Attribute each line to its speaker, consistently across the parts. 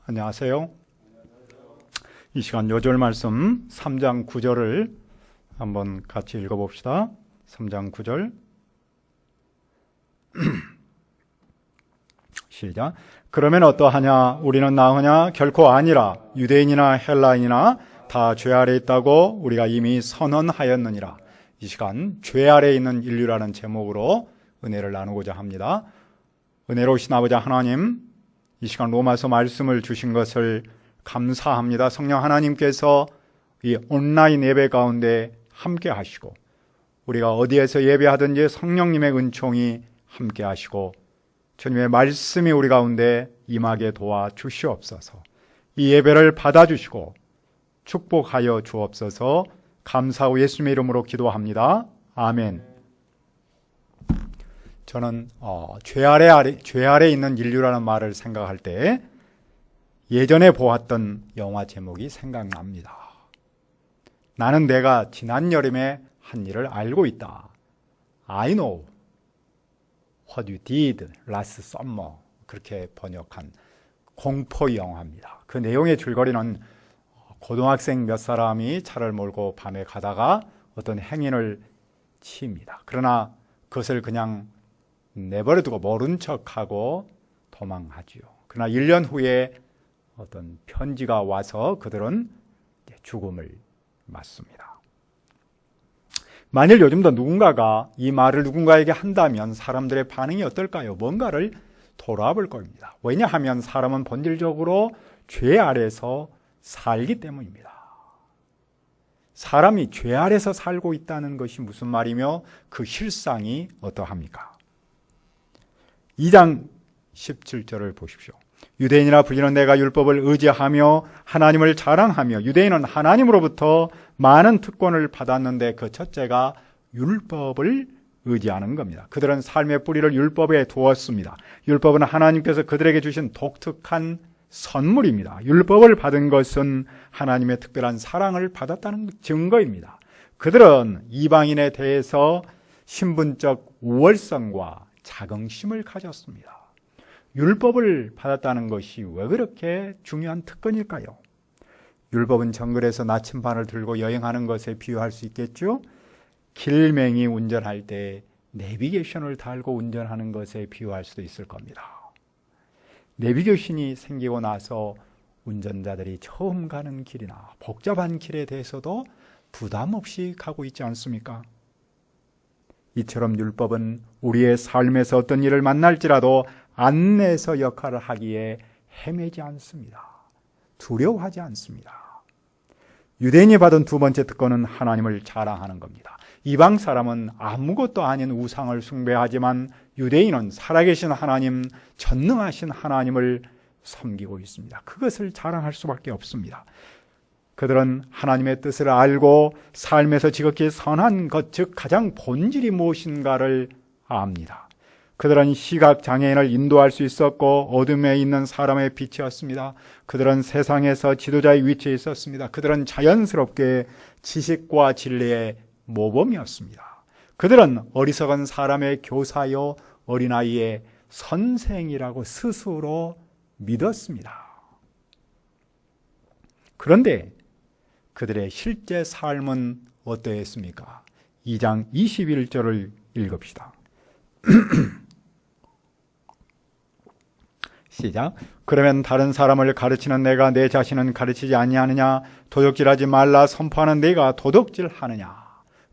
Speaker 1: 안녕하세요. 이 시간 요절 말씀 3장 9절을 한번 같이 읽어봅시다. 3장 9절 시작. 그러면 어떠하냐? 우리는 나으냐? 결코 아니라. 유대인이나 헬라인이나 다 죄 아래 있다고 우리가 이미 선언하였느니라. 이 시간 죄 아래 있는 인류라는 제목으로 은혜를 나누고자 합니다. 은혜로우신 아버지 하나님, 이 시간 로마서 말씀을 주신 것을 감사합니다. 성령 하나님께서 이 온라인 예배 가운데 함께 하시고, 우리가 어디에서 예배하든지 성령님의 은총이 함께 하시고, 주님의 말씀이 우리 가운데 임하게 도와주시옵소서. 이 예배를 받아주시고 축복하여 주옵소서. 감사하고 예수님의 이름으로 기도합니다. 아멘. 저는 죄 아래 있는 인류라는 말을 생각할 때 예전에 보았던 영화 제목이 생각납니다. 나는 내가 지난 여름에 한 일을 알고 있다. I know what you did last summer. 그렇게 번역한 공포 영화입니다. 그 내용의 줄거리는 고등학생 몇 사람이 차를 몰고 밤에 가다가 어떤 행인을 치입니다. 그러나 그것을 그냥 내버려두고 모른 척하고 도망하지요. 그러나 1년 후에 어떤 편지가 와서 그들은 죽음을 맞습니다. 만일 요즘도 누군가가 이 말을 누군가에게 한다면 사람들의 반응이 어떨까요? 뭔가를 돌아볼 겁니다. 왜냐하면 사람은 본질적으로 죄 아래서 살기 때문입니다. 사람이 죄 아래서 살고 있다는 것이 무슨 말이며 그 실상이 어떠합니까? 2장 17절을 보십시오. 유대인이라 불리는 내가 율법을 의지하며 하나님을 자랑하며. 유대인은 하나님으로부터 많은 특권을 받았는데 그 첫째가 율법을 의지하는 겁니다. 그들은 삶의 뿌리를 율법에 두었습니다. 율법은 하나님께서 그들에게 주신 독특한 선물입니다. 율법을 받은 것은 하나님의 특별한 사랑을 받았다는 증거입니다. 그들은 이방인에 대해서 신분적 우월성과 자긍심을 가졌습니다. 율법을 받았다는 것이 왜 그렇게 중요한 특권일까요? 율법은 정글에서 나침반을 들고 여행하는 것에 비유할 수 있겠죠? 길맹이 운전할 때 내비게이션을 달고 운전하는 것에 비유할 수도 있을 겁니다. 내비게이션이 생기고 나서 운전자들이 처음 가는 길이나 복잡한 길에 대해서도 부담 없이 가고 있지 않습니까? 이처럼 율법은 우리의 삶에서 어떤 일을 만날지라도 안내서 역할을 하기에 헤매지 않습니다. 두려워하지 않습니다. 유대인이 받은 두 번째 특권은 하나님을 자랑하는 겁니다. 이방 사람은 아무것도 아닌 우상을 숭배하지만 유대인은 살아계신 하나님, 전능하신 하나님을 섬기고 있습니다. 그것을 자랑할 수밖에 없습니다. 그들은 하나님의 뜻을 알고 삶에서 지극히 선한 것, 즉 가장 본질이 무엇인가를 압니다. 그들은 시각장애인을 인도할 수 있었고 어둠에 있는 사람의 빛이었습니다. 그들은 세상에서 지도자의 위치에 있었습니다. 그들은 자연스럽게 지식과 진리의 모범이었습니다. 그들은 어리석은 사람의 교사요 어린아이의 선생이라고 스스로 믿었습니다. 그런데 그들의 실제 삶은 어떠했습니까? 2장 21절을 읽읍시다. 시작. 그러면 다른 사람을 가르치는 내가 내 자신은 가르치지 아니하느냐? 도둑질하지 말라 선포하는 내가 도둑질하느냐?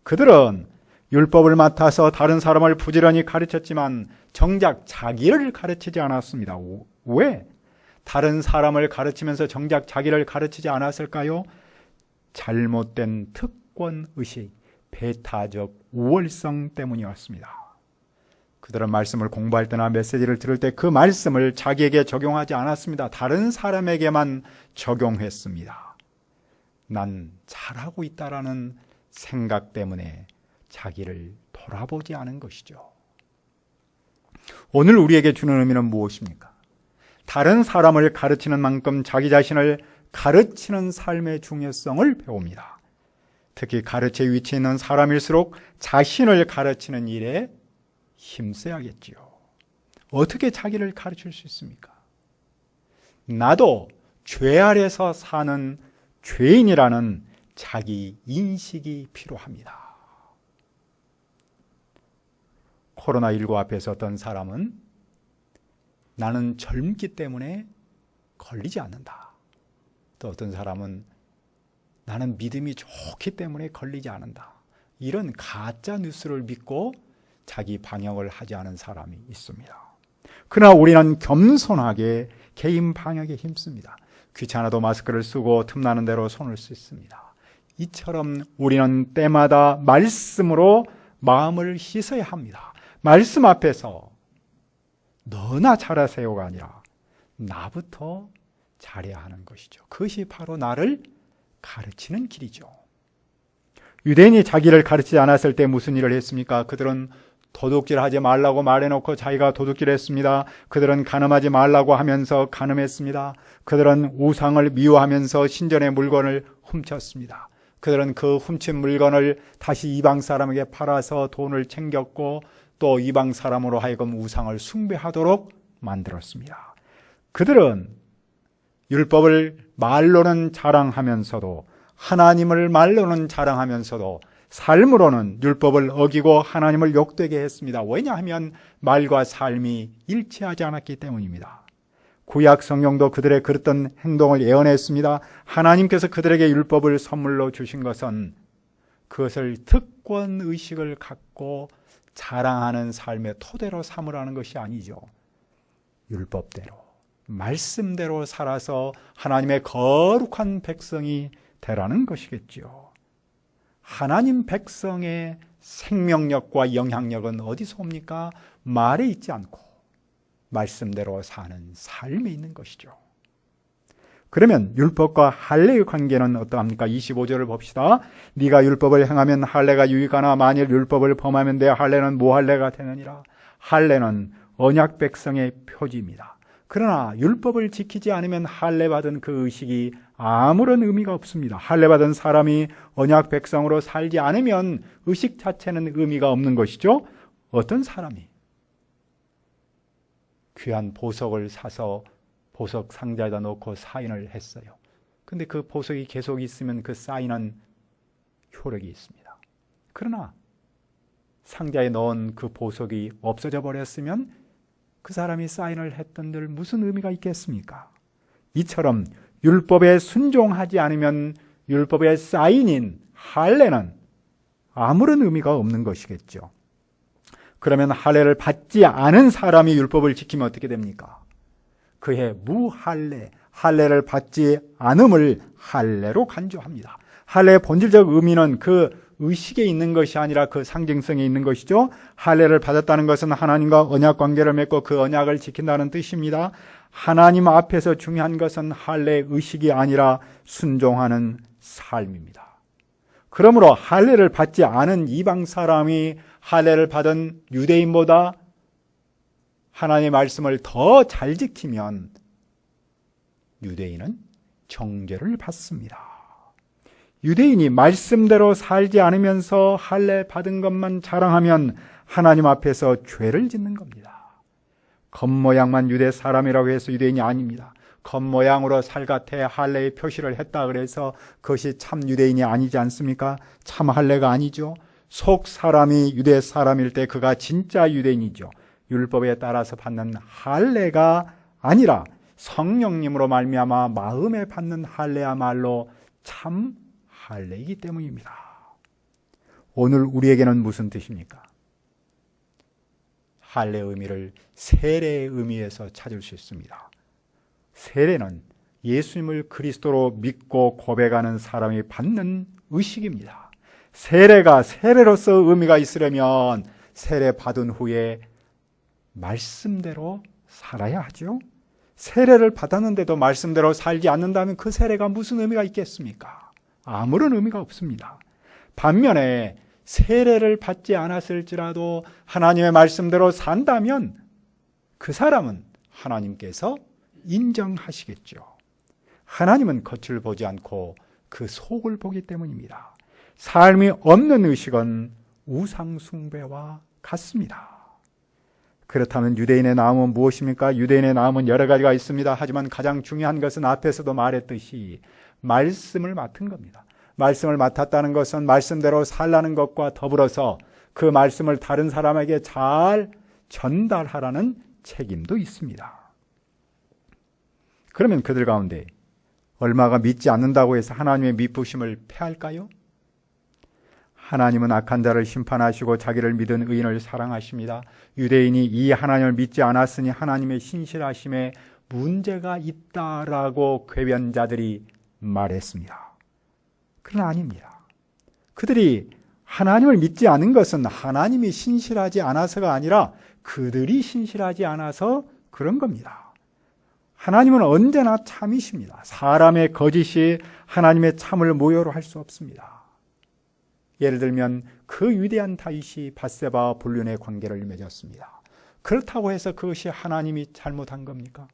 Speaker 1: 그들은 율법을 맡아서 다른 사람을 부지런히 가르쳤지만 정작 자기를 가르치지 않았습니다. 왜? 다른 사람을 가르치면서 정작 자기를 가르치지 않았을까요? 잘못된 특권의식, 배타적 우월성 때문이었습니다. 그들은 말씀을 공부할 때나 메시지를 들을 때 그 말씀을 자기에게 적용하지 않았습니다. 다른 사람에게만 적용했습니다. 난 잘하고 있다라는 생각 때문에 자기를 돌아보지 않은 것이죠. 오늘 우리에게 주는 의미는 무엇입니까? 다른 사람을 가르치는 만큼 자기 자신을 가르치는 삶의 중요성을 배웁니다. 특히 가르치의 위치에 있는 사람일수록 자신을 가르치는 일에 힘써야겠지요. 어떻게 자기를 가르칠 수 있습니까? 나도 죄 아래서 사는 죄인이라는 자기 인식이 필요합니다. 코로나19 앞에서 어떤 사람은 나는 젊기 때문에 걸리지 않는다. 또 어떤 사람은 나는 믿음이 좋기 때문에 걸리지 않는다. 이런 가짜 뉴스를 믿고 자기 방역을 하지 않은 사람이 있습니다. 그러나 우리는 겸손하게 개인 방역에 힘씁니다. 귀찮아도 마스크를 쓰고 틈나는 대로 손을 씻습니다. 이처럼 우리는 때마다 말씀으로 마음을 씻어야 합니다. 말씀 앞에서 너나 잘하세요가 아니라 나부터 잘해야 하는 것이죠. 그것이 바로 나를 가르치는 길이죠. 유대인이 자기를 가르치지 않았을 때 무슨 일을 했습니까? 그들은 도둑질하지 말라고 말해놓고 자기가 도둑질했습니다. 그들은 간음하지 말라고 하면서 간음했습니다. 그들은 우상을 미워하면서 신전의 물건을 훔쳤습니다. 그들은 그 훔친 물건을 다시 이방 사람에게 팔아서 돈을 챙겼고 또 이방 사람으로 하여금 우상을 숭배하도록 만들었습니다. 그들은 율법을 말로는 자랑하면서도 하나님을 말로는 자랑하면서도 삶으로는 율법을 어기고 하나님을 욕되게 했습니다. 왜냐하면 말과 삶이 일치하지 않았기 때문입니다. 구약 성경도 그들의 그랬던 행동을 예언했습니다. 하나님께서 그들에게 율법을 선물로 주신 것은 그것을 특권의식을 갖고 자랑하는 삶의 토대로 삼으라는 것이 아니죠. 율법대로, 말씀대로 살아서 하나님의 거룩한 백성이 되라는 것이겠죠. 하나님 백성의 생명력과 영향력은 어디서 옵니까? 말에 있지 않고 말씀대로 사는 삶에 있는 것이죠. 그러면 율법과 할례의 관계는 어떠합니까? 25절을 봅시다. 네가 율법을 행하면 할례가 유익하나 만일 율법을 범하면 내 할례는 무할례가 되느니라. 할례는 언약 백성의 표지입니다. 그러나 율법을 지키지 않으면 할례 받은 그 의식이 아무런 의미가 없습니다. 할례 받은 사람이 언약 백성으로 살지 않으면 의식 자체는 의미가 없는 것이죠. 어떤 사람이 귀한 보석을 사서 보석 상자에다 넣고 사인을 했어요. 근데 그 보석이 계속 있으면 그 사인은 효력이 있습니다. 그러나 상자에 넣은 그 보석이 없어져 버렸으면 그 사람이 사인을 했던들 무슨 의미가 있겠습니까? 이처럼 율법에 순종하지 않으면 율법의 사인인 할례는 아무런 의미가 없는 것이겠죠. 그러면 할례를 받지 않은 사람이 율법을 지키면 어떻게 됩니까? 그의 무할례, 할례를 받지 않음을 할례로 간주합니다. 할례의 본질적 의미는 그 의식에 있는 것이 아니라 그 상징성에 있는 것이죠. 할례를 받았다는 것은 하나님과 언약 관계를 맺고 그 언약을 지킨다는 뜻입니다. 하나님 앞에서 중요한 것은 할례의 의식이 아니라 순종하는 삶입니다. 그러므로 할례를 받지 않은 이방 사람이 할례를 받은 유대인보다 하나님의 말씀을 더 잘 지키면 유대인은 정죄를 받습니다. 유대인이 말씀대로 살지 않으면서 할례 받은 것만 자랑하면 하나님 앞에서 죄를 짓는 겁니다. 겉모양만 유대 사람이라고 해서 유대인이 아닙니다. 겉모양으로 살같아 할례의 표시를 했다 그래서 그것이 참 유대인이 아니지 않습니까? 참 할례가 아니죠. 속 사람이 유대 사람일 때 그가 진짜 유대인이죠. 율법에 따라서 받는 할례가 아니라 성령님으로 말미암아 마음에 받는 할례야말로 참 할례이기 때문입니다. 오늘 우리에게는 무슨 뜻입니까? 할례의 의미를 세례의 의미에서 찾을 수 있습니다. 세례는 예수님을 그리스도로 믿고 고백하는 사람이 받는 의식입니다. 세례가 세례로서 의미가 있으려면 세례 받은 후에 말씀대로 살아야 하죠. 세례를 받았는데도 말씀대로 살지 않는다면 그 세례가 무슨 의미가 있겠습니까? 아무런 의미가 없습니다. 반면에 세례를 받지 않았을지라도 하나님의 말씀대로 산다면 그 사람은 하나님께서 인정하시겠죠. 하나님은 겉을 보지 않고 그 속을 보기 때문입니다. 삶이 없는 의식은 우상 숭배와 같습니다. 그렇다면 유대인의 나음은 무엇입니까? 유대인의 나음은 여러 가지가 있습니다. 하지만 가장 중요한 것은 앞에서도 말했듯이 말씀을 맡은 겁니다. 말씀을 맡았다는 것은 말씀대로 살라는 것과 더불어서 그 말씀을 다른 사람에게 잘 전달하라는 책임도 있습니다. 그러면 그들 가운데 얼마가 믿지 않는다고 해서 하나님의 미쁘심을 패할까요? 하나님은 악한 자를 심판하시고 자기를 믿은 의인을 사랑하십니다. 유대인이 이 하나님을 믿지 않았으니 하나님의 신실하심에 문제가 있다라고 궤변자들이 말했습니다. 그러나 아닙니다. 그들이 하나님을 믿지 않은 것은 하나님이 신실하지 않아서가 아니라 그들이 신실하지 않아서 그런 겁니다. 하나님은 언제나 참이십니다. 사람의 거짓이 하나님의 참을 모여로 할 수 없습니다. 예를 들면 그 위대한 다윗이 밧세바와 불륜의 관계를 맺었습니다. 그렇다고 해서 그것이 하나님이 잘못한 겁니까?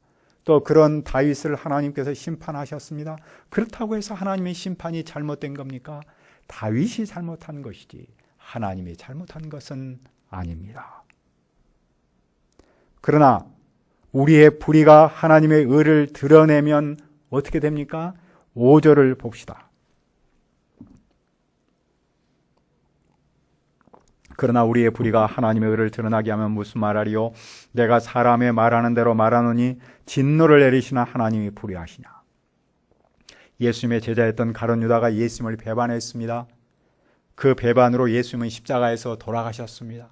Speaker 1: 또 그런 다윗을 하나님께서 심판하셨습니다. 그렇다고 해서 하나님의 심판이 잘못된 겁니까? 다윗이 잘못한 것이지 하나님이 잘못한 것은 아닙니다. 그러나 우리의 불의가 하나님의 의를 드러내면 어떻게 됩니까? 5절을 봅시다. 그러나 우리의 불의가 하나님의 의를 드러나게 하면 무슨 말하리요? 내가 사람의 말하는 대로 말하노니 진노를 내리시나 하나님이 불의하시냐? 예수님의 제자였던 가룟 유다가 예수님을 배반했습니다. 그 배반으로 예수님은 십자가에서 돌아가셨습니다.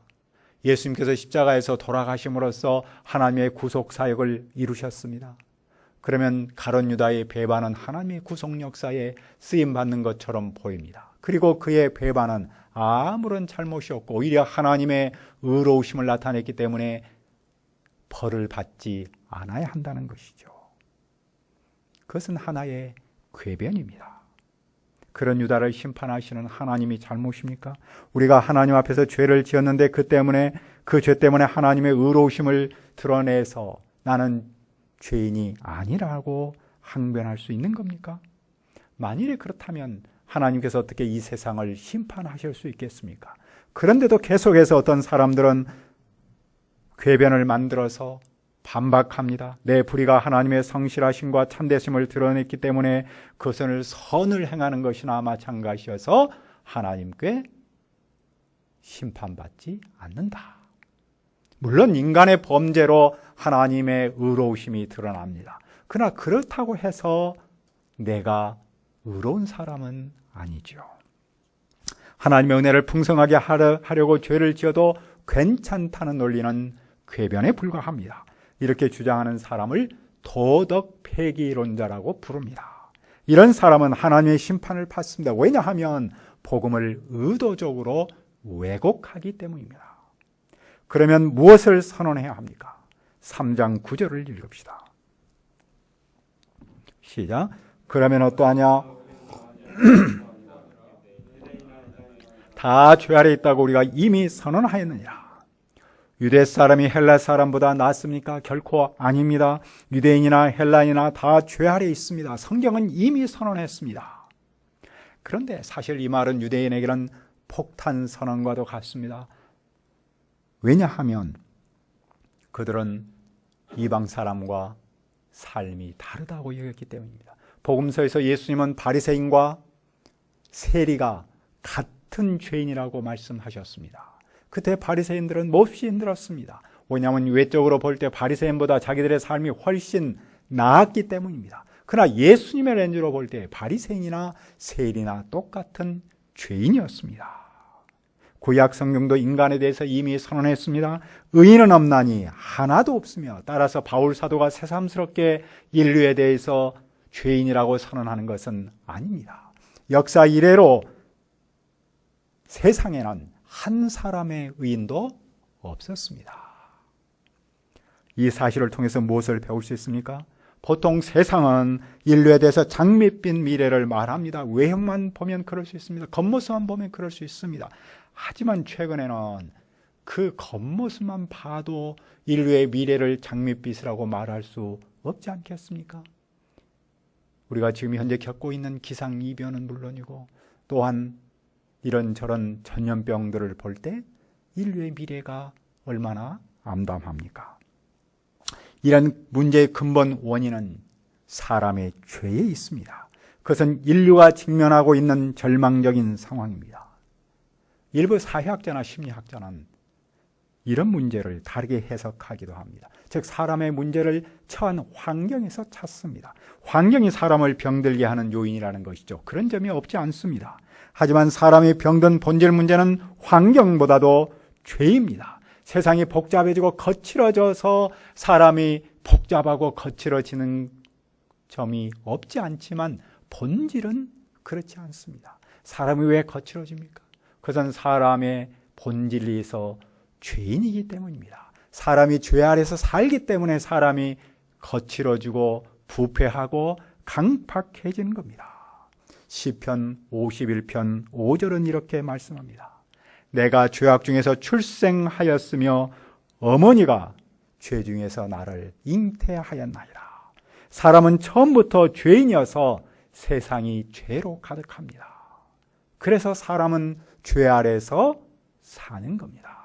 Speaker 1: 예수님께서 십자가에서 돌아가심으로써 하나님의 구속 사역을 이루셨습니다. 그러면 가룟 유다의 배반은 하나님의 구속 역사에 쓰임 받는 것처럼 보입니다. 그리고 그의 배반은 아무런 잘못이 없고 오히려 하나님의 의로우심을 나타냈기 때문에 벌을 받지 않아야 한다는 것이죠. 그것은 하나의 궤변입니다. 그런 유다를 심판하시는 하나님이 잘못입니까? 우리가 하나님 앞에서 죄를 지었는데 그 죄 때문에 하나님의 의로우심을 드러내서 나는 죄인이 아니라고 항변할 수 있는 겁니까? 만일에 그렇다면 하나님께서 어떻게 이 세상을 심판하실 수 있겠습니까? 그런데도 계속해서 어떤 사람들은 궤변을 만들어서 반박합니다. 내 불의가 하나님의 성실하심과 참되심을 드러냈기 때문에 그것을 선을 행하는 것이나 마찬가지여서 하나님께 심판받지 않는다. 물론 인간의 범죄로 하나님의 의로우심이 드러납니다. 그러나 그렇다고 해서 내가 의로운 사람은 아니죠. 하나님의 은혜를 풍성하게 하려고 죄를 지어도 괜찮다는 논리는 궤변에 불과합니다. 이렇게 주장하는 사람을 도덕 폐기론자라고 부릅니다. 이런 사람은 하나님의 심판을 받습니다. 왜냐하면 복음을 의도적으로 왜곡하기 때문입니다. 그러면 무엇을 선언해야 합니까? 3장 9절을 읽읍시다. 시작. 그러면 어떠하냐? 다 죄 아래 있다고 우리가 이미 선언하였느니라. 유대 사람이 헬라 사람보다 낫습니까? 결코 아닙니다. 유대인이나 헬라인이나 다 죄 아래 있습니다. 성경은 이미 선언했습니다. 그런데 사실 이 말은 유대인에게는 폭탄 선언과도 같습니다. 왜냐하면 그들은 이방 사람과 삶이 다르다고 여겼기 때문입니다. 복음서에서 예수님은 바리새인과 세리가 같은 죄인이라고 말씀하셨습니다. 그때 바리새인들은 몹시 힘들었습니다. 왜냐하면 외적으로 볼 때 바리새인보다 자기들의 삶이 훨씬 나았기 때문입니다. 그러나 예수님의 렌즈로 볼 때 바리새인이나 세리나 똑같은 죄인이었습니다. 구약 성경도 인간에 대해서 이미 선언했습니다. 의인은 없나니 하나도 없으며, 따라서 바울 사도가 새삼스럽게 인류에 대해서 죄인이라고 선언하는 것은 아닙니다. 역사 이래로 세상에는 한 사람의 의인도 없었습니다. 이 사실을 통해서 무엇을 배울 수 있습니까? 보통 세상은 인류에 대해서 장밋빛 미래를 말합니다. 외형만 보면 그럴 수 있습니다. 겉모습만 보면 그럴 수 있습니다. 하지만 최근에는 그 겉모습만 봐도 인류의 미래를 장밋빛이라고 말할 수 없지 않겠습니까? 우리가 지금 현재 겪고 있는 기상이변은 물론이고 또한 이런저런 전염병들을 볼 때 인류의 미래가 얼마나 암담합니까? 이런 문제의 근본 원인은 사람의 죄에 있습니다. 그것은 인류가 직면하고 있는 절망적인 상황입니다. 일부 사회학자나 심리학자는 이런 문제를 다르게 해석하기도 합니다. 즉 사람의 문제를 처한 환경에서 찾습니다. 환경이 사람을 병들게 하는 요인이라는 것이죠. 그런 점이 없지 않습니다. 하지만 사람의 병든 본질 문제는 환경보다도 죄입니다. 세상이 복잡해지고 거칠어져서 사람이 복잡하고 거칠어지는 점이 없지 않지만 본질은 그렇지 않습니다. 사람이 왜 거칠어집니까? 그것은 사람의 본질에서 죄인이기 때문입니다. 사람이 죄 아래서 살기 때문에 사람이 거칠어지고 부패하고 강팍해지는 겁니다. 시편 51편 5절은 이렇게 말씀합니다. 내가 죄악 중에서 출생하였으며 어머니가 죄 중에서 나를 잉태하였나이다. 사람은 처음부터 죄인이어서 세상이 죄로 가득합니다. 그래서 사람은 죄 아래서 사는 겁니다.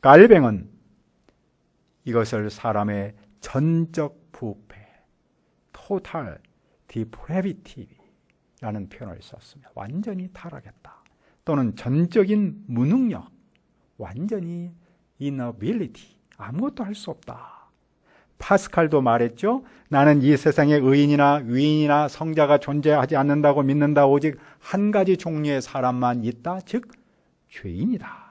Speaker 1: 갈뱅은 이것을 사람의 전적 부패, total depravity라는 표현을 썼습니다. 완전히 타락했다. 또는 전적인 무능력, 완전히 inability, 아무것도 할 수 없다. 파스칼도 말했죠. 나는 이 세상에 의인이나 위인이나 성자가 존재하지 않는다고 믿는다. 오직 한 가지 종류의 사람만 있다. 즉 죄인이다.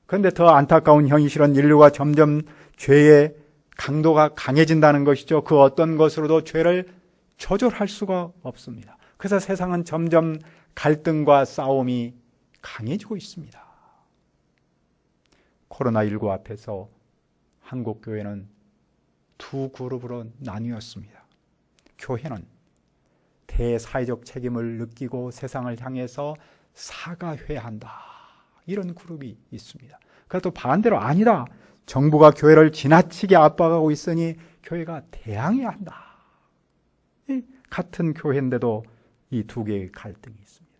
Speaker 1: 그런데 더 안타까운 현실은 인류가 점점 죄의 강도가 강해진다는 것이죠. 그 어떤 것으로도 죄를 조절할 수가 없습니다. 그래서 세상은 점점 갈등과 싸움이 강해지고 있습니다. 코로나19 앞에서 한국교회는 두 그룹으로 나뉘었습니다. 교회는 대사회적 책임을 느끼고 세상을 향해서 사과해야 한다. 이런 그룹이 있습니다. 그래도 반대로 아니다. 정부가 교회를 지나치게 압박하고 있으니 교회가 대항해야 한다. 같은 교회인데도 이 두 개의 갈등이 있습니다.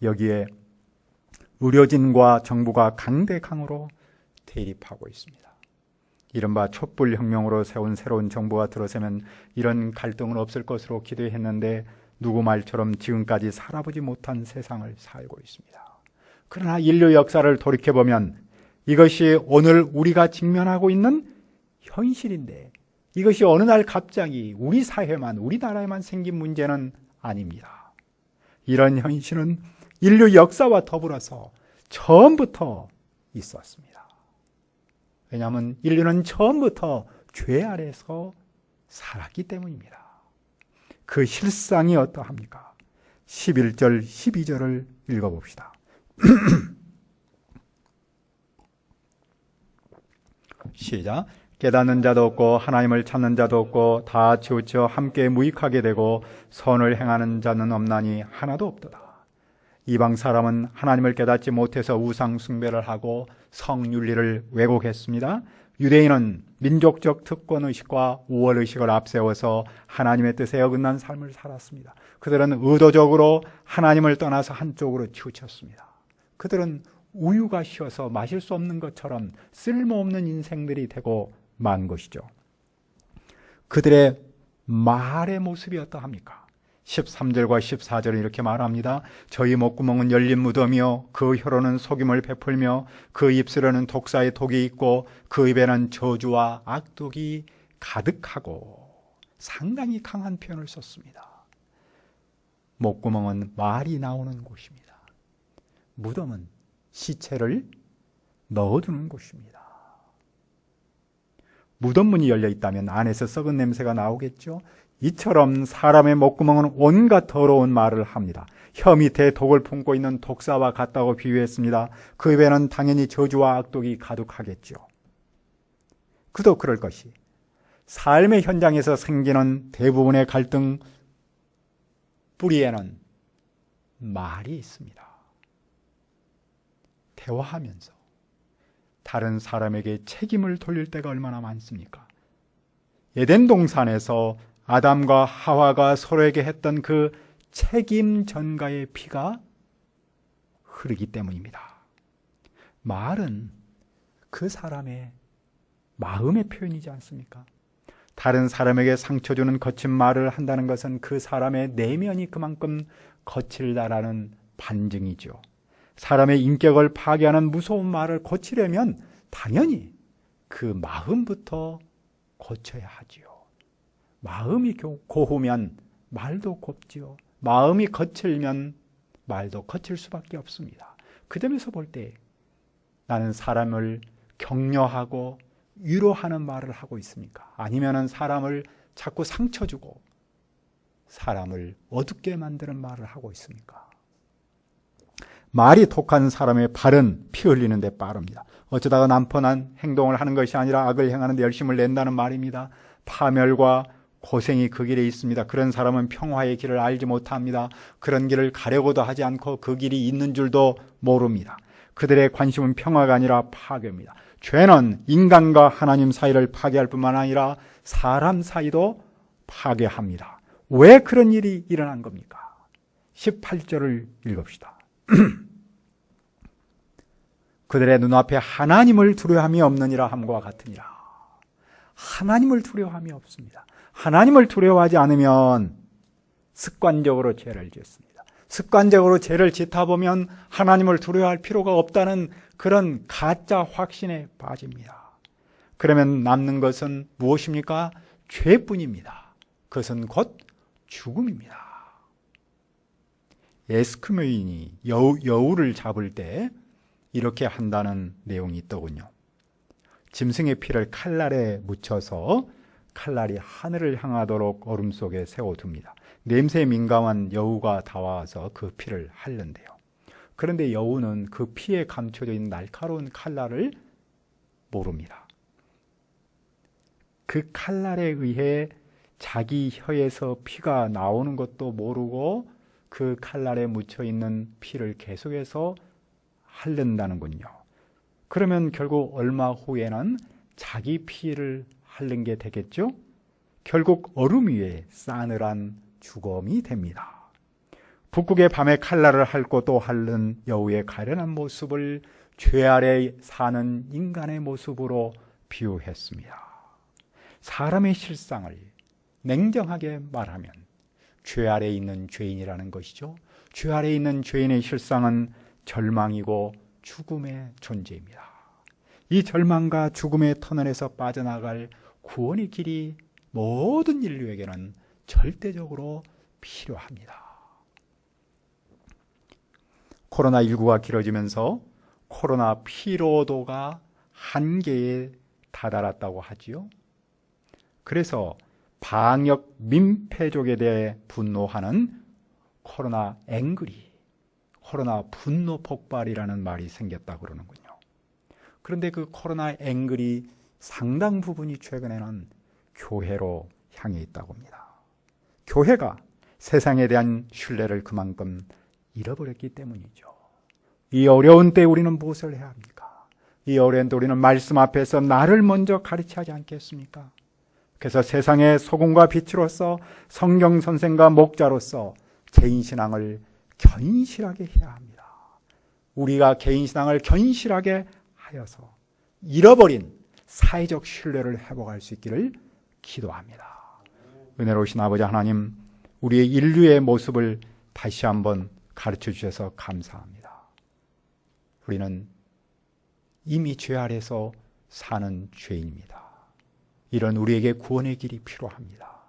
Speaker 1: 여기에 의료진과 정부가 강대강으로 대립하고 있습니다. 이른바 촛불혁명으로 세운 새로운 정부가 들어서면 이런 갈등은 없을 것으로 기대했는데 누구 말처럼 지금까지 살아보지 못한 세상을 살고 있습니다. 그러나 인류 역사를 돌이켜보면 이것이 오늘 우리가 직면하고 있는 현실인데 이것이 어느 날 갑자기 우리 사회만, 우리나라에만 생긴 문제는 아닙니다. 이런 현실은 인류 역사와 더불어서 처음부터 있었습니다. 왜냐하면 인류는 처음부터 죄 아래서 살았기 때문입니다. 그 실상이 어떠합니까? 11절, 12절을 읽어봅시다. 시작. 깨닫는 자도 없고 하나님을 찾는 자도 없고 다 치우쳐 함께 무익하게 되고 선을 행하는 자는 없나니 하나도 없도다. 이방 사람은 하나님을 깨닫지 못해서 우상 숭배를 하고 성윤리를 왜곡했습니다. 유대인은 민족적 특권의식과 우월의식을 앞세워서 하나님의 뜻에 어긋난 삶을 살았습니다. 그들은 의도적으로 하나님을 떠나서 한쪽으로 치우쳤습니다. 그들은 우유가 쉬어서 마실 수 없는 것처럼 쓸모없는 인생들이 되고 만 것이죠. 그들의 말의 모습이 어떠합니까? 13절과 14절은 이렇게 말합니다. 저희 목구멍은 열린 무덤이요 그 혀로는 속임을 베풀며 그 입술에는 독사의 독이 있고 그 입에는 저주와 악독이 가득하고, 상당히 강한 표현을 썼습니다. 목구멍은 말이 나오는 곳입니다. 무덤은 시체를 넣어두는 곳입니다. 무덤 문이 열려 있다면 안에서 썩은 냄새가 나오겠죠. 이처럼 사람의 목구멍은 온갖 더러운 말을 합니다. 혀 밑에 독을 품고 있는 독사와 같다고 비유했습니다. 그 입에는 당연히 저주와 악독이 가득하겠죠. 그도 그럴 것이 삶의 현장에서 생기는 대부분의 갈등 뿌리에는 말이 있습니다. 대화하면서 다른 사람에게 책임을 돌릴 때가 얼마나 많습니까? 에덴 동산에서 아담과 하와가 서로에게 했던 그 책임 전가의 피가 흐르기 때문입니다. 말은 그 사람의 마음의 표현이지 않습니까? 다른 사람에게 상처 주는 거친 말을 한다는 것은 그 사람의 내면이 그만큼 거칠다라는 반증이죠. 사람의 인격을 파괴하는 무서운 말을 고치려면 당연히 그 마음부터 고쳐야 하지요. 마음이 고우면 말도 곱지요. 마음이 거칠면 말도 거칠 수밖에 없습니다. 그 점에서 볼 때 나는 사람을 격려하고 위로하는 말을 하고 있습니까? 아니면은 사람을 자꾸 상처 주고 사람을 어둡게 만드는 말을 하고 있습니까? 말이 독한 사람의 발은 피 흘리는 데 빠릅니다. 어쩌다가 난펀한 행동을 하는 것이 아니라 악을 행하는 데 열심을 낸다는 말입니다. 파멸과 고생이 그 길에 있습니다. 그런 사람은 평화의 길을 알지 못합니다. 그런 길을 가려고도 하지 않고 그 길이 있는 줄도 모릅니다. 그들의 관심은 평화가 아니라 파괴입니다. 죄는 인간과 하나님 사이를 파괴할 뿐만 아니라 사람 사이도 파괴합니다. 왜 그런 일이 일어난 겁니까? 18절을 읽읍시다. 그들의 눈앞에 하나님을 두려워함이 없느니라 함과 같으니라. 하나님을 두려워함이 없습니다. 하나님을 두려워하지 않으면 습관적으로 죄를 짓습니다. 습관적으로 죄를 짓다 보면 하나님을 두려워할 필요가 없다는 그런 가짜 확신에 빠집니다. 그러면 남는 것은 무엇입니까? 죄뿐입니다. 그것은 곧 죽음입니다. 에스키모인이 여우를 잡을 때 이렇게 한다는 내용이 있더군요. 짐승의 피를 칼날에 묻혀서 칼날이 하늘을 향하도록 얼음 속에 세워둡니다. 냄새에 민감한 여우가 다와서 그 피를 핥는데요. 그런데 여우는 그 피에 감춰져 있는 날카로운 칼날을 모릅니다. 그 칼날에 의해 자기 혀에서 피가 나오는 것도 모르고 그 칼날에 묻혀 있는 피를 계속해서 핥는다는군요. 그러면 결국 얼마 후에는 자기 피를 핥는 게 되겠죠? 결국 얼음 위에 싸늘한 죽음이 됩니다. 북극의 밤에 칼날을 핥고 또 핥는 여우의 가련한 모습을 죄 아래 사는 인간의 모습으로 비유했습니다. 사람의 실상을 냉정하게 말하면 죄 아래 있는 죄인이라는 것이죠. 죄 아래 있는 죄인의 실상은 절망이고 죽음의 존재입니다. 이 절망과 죽음의 터널에서 빠져나갈 구원의 길이 모든 인류에게는 절대적으로 필요합니다. 코로나19가 길어지면서 코로나 피로도가 한계에 다다랐다고 하지요. 그래서 방역 민폐족에 대해 분노하는 코로나 앵그리, 코로나 분노 폭발이라는 말이 생겼다고 그러는군요. 그런데 그 코로나 앵글이 상당 부분이 최근에는 교회로 향해 있다고 합니다. 교회가 세상에 대한 신뢰를 그만큼 잃어버렸기 때문이죠. 이 어려운 때 우리는 무엇을 해야 합니까? 이 어려운 때 우리는 말씀 앞에서 나를 먼저 가르쳐야 하지 않겠습니까? 그래서 세상의 소금과 빛으로서 성경 선생과 목자로서 개인신앙을 견실하게 해야 합니다. 우리가 개인신앙을 견실하게 하여서 잃어버린 사회적 신뢰를 회복할 수 있기를 기도합니다. 은혜로우신 아버지 하나님, 우리의 인류의 모습을 다시 한번 가르쳐 주셔서 감사합니다. 우리는 이미 죄 아래서 사는 죄인입니다. 이런 우리에게 구원의 길이 필요합니다.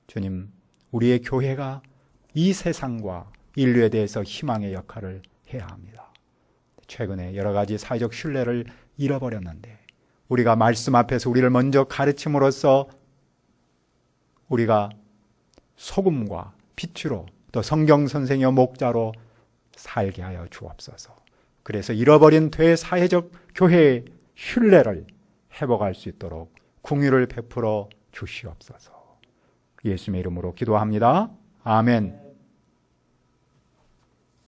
Speaker 1: 주님, 우리의 교회가 이 세상과 인류에 대해서 희망의 역할을 해야 합니다. 최근에 여러 가지 사회적 신뢰를 잃어버렸는데 우리가 말씀 앞에서 우리를 먼저 가르침으로써 우리가 소금과 빛으로 또 성경 선생의 목자로 살게 하여 주옵소서. 그래서 잃어버린 대사회적 교회의 신뢰를 회복할 수 있도록 긍휼을 베풀어 주시옵소서. 예수님의 이름으로 기도합니다. 아멘.